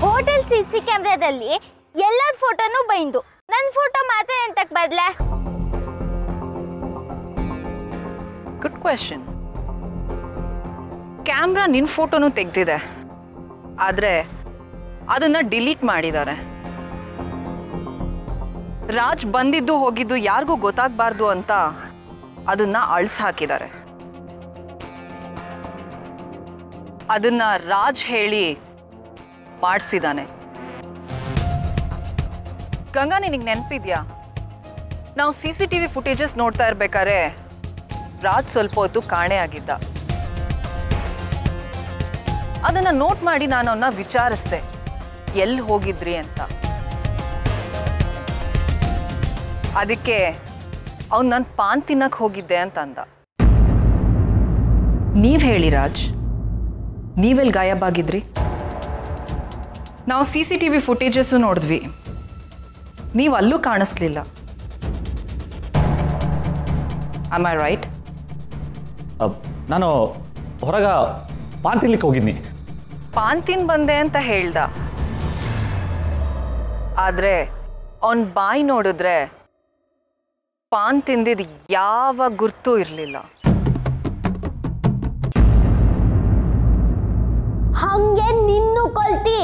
Hotel CC ಕ್ಯಾಮ್ರಾದಲ್ಲಿ ಎಲ್ಲರ ಫೋಟೋನು ಬೈಂದು, ನನ್ನ ಫೋಟೋ ಮಾತ್ರ ಎಂತಕ್ಕೆ ಬದಲೇ? Good question. ಕ್ಯಾಮ್ರಾ ನಿನ್ನ ಫೋಟೋನು ತೆಗ್ದಿದೆ, ಆದರೆ ಅದನ್ನು ಡಿಲೀಟ್ ಮಾಡಿದ್ದಾರೆ. ರಾಜ್ ಬಂದಿದ್ದು ಹೋಗಿದ್ದು ಯಾರಿಗೂ ಗೊತ್ತಾಗಬಾರ್ದು ಅಂತ ಅದನ್ನು ಅಳಿಸಿ ಹಾಕಿದ್ದಾರೆ. ಅದನ್ನು ರಾಜ್ ಹೇಳಿ ಮಾಡಿಸಿದ್ದಾನೆ. ಗಂಗಾ, ನಿನಗೆ ನೆನಪಿದ್ಯಾ? ನಾವು CCTV ಫುಟೇಜಸ್ ನೋಡ್ತಾ ಇರ್ಬೇಕಾದ್ರೆ ರಾಜ್ ಸ್ವಲ್ಪ ಹೊತ್ತು ಕಾಣೆ ಆಗಿದ್ದ. ಅದನ್ನು ನೋಟ್ ಮಾಡಿ ನಾನು ಅವನ್ನ ವಿಚಾರಿಸ್ದೆ, ಎಲ್ಲಿ ಹೋಗಿದ್ರಿ ಅಂತ. ಅದಕ್ಕೆ ಅವ್ನು ನಾನು ಪಾನ್ ತಿನ್ನಕ್ಕೆ ಹೋಗಿದ್ದೆ ಅಂತ ಅಂದ. ನೀವು ಹೇಳಿ ರಾಜ್, ನೀವೆಲ್ಲಿ ಗಾಯಬಾಗಿದ್ರಿ? ನಾವು CCTV ಫುಟೇಜಸ್ಸು ನೋಡಿದ್ವಿ, ನೀವು ಅಲ್ಲೂ ಕಾಣಿಸ್ಲಿಲ್ಲ. Am I right? ನಾನು ಹೊರಗೆ ಪಾನ್ ತಿನ್ಲಿಕ್ಕೆ ಹೋಗಿದ್ನಿ. ಪಾನ್ ತಿನ್ ಬಂದೆ ಅಂತ ಹೇಳ್ದ, ಆದರೆ ಅವನ ಬಾಯಿ ನೋಡಿದ್ರೆ ಪಾನ್ ತಿಂದಿದ್ದು ಯಾವ ಗುರ್ತೂ ಇರಲಿಲ್ಲ. ಹಂಗೆ ನಿನ್ನೂ ಕೊಲ್ತಿ,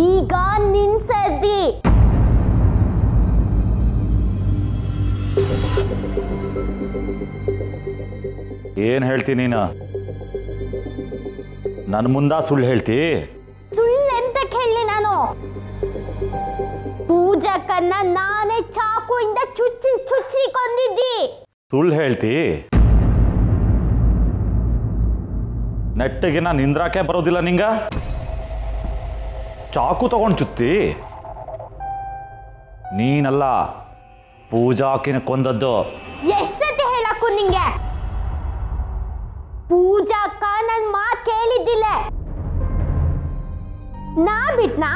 ಈಗ ನಿನ್ ಸರ್ದಿ. ಏನು ಹೇಳ್ತೀನಿ ನೀನು? ನನ್ನ ಮುಂದೆ ಸುಳ್ಳು ಹೇಳ್ತಿ? ಸುಳ್ಳೆಂತಕ್ಕೆ ಹೇಳಿ ನಾನು? ಪೂಜಕನ್ನ ನಾನೇ ಚಾಕುಯಿಂದ ಚುಚ್ಚಿ ಚುಚ್ಚಿ ಕೊಂದಿದ್ದಿ. ಸುಳ್ಳು ಹೇಳ್ತಿ? ನೆಟ್ಟಿಗೆ ನಾನು ನಿಂದ್ರಾಕೆ ಬರೋದಿಲ್ಲ ನಿಂಗ? ಚಾಕು ತಗೊಂಡು ಚುತ್ತಿ? ನೀನಲ್ಲ, ಪೂಜಾಕಿನ ಕೊಂದದ್ದು. ಎಷ್ಟತಿ ಹೇಳಕ್ಕು ನಿಂಗೆ? ಪೂಜಾಕ್ಕ ನನ್ ಮಾತು ಕೇಳಿದ್ದಿಲ್ಲ. ನಾ ಬಿಟ್ನಾ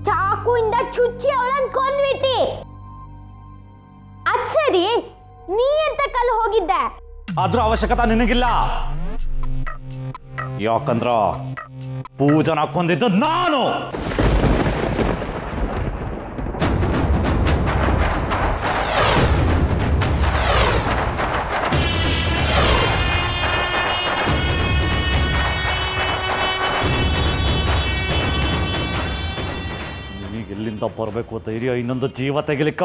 ಚಾಕುಯಿಂದ ಚುಚ್ಚಿ ಅವಳನ್ನ ಕೊಂದ್ಬಿಟ್ಟಿ. ಅದ್ ಸರಿ, ನೀ ಎಂತ ಕಲ್ ಹೋಗಿದ್ದೆ? ಅದ್ರ ಅವಶ್ಯಕತೆ ನಿನಗಿಲ್ಲ. ಯಾಕಂದ್ರ ಪೂಜನ ಕೊಂದಿದ್ದು ನಾನು. ನಿನಗೆಲ್ಲಿಂದ ಬರಬೇಕು ಧೈರ್ಯ ಇನ್ನೊಂದು ಜೀವ ತೆಗಿಲಿಕ್ಕ?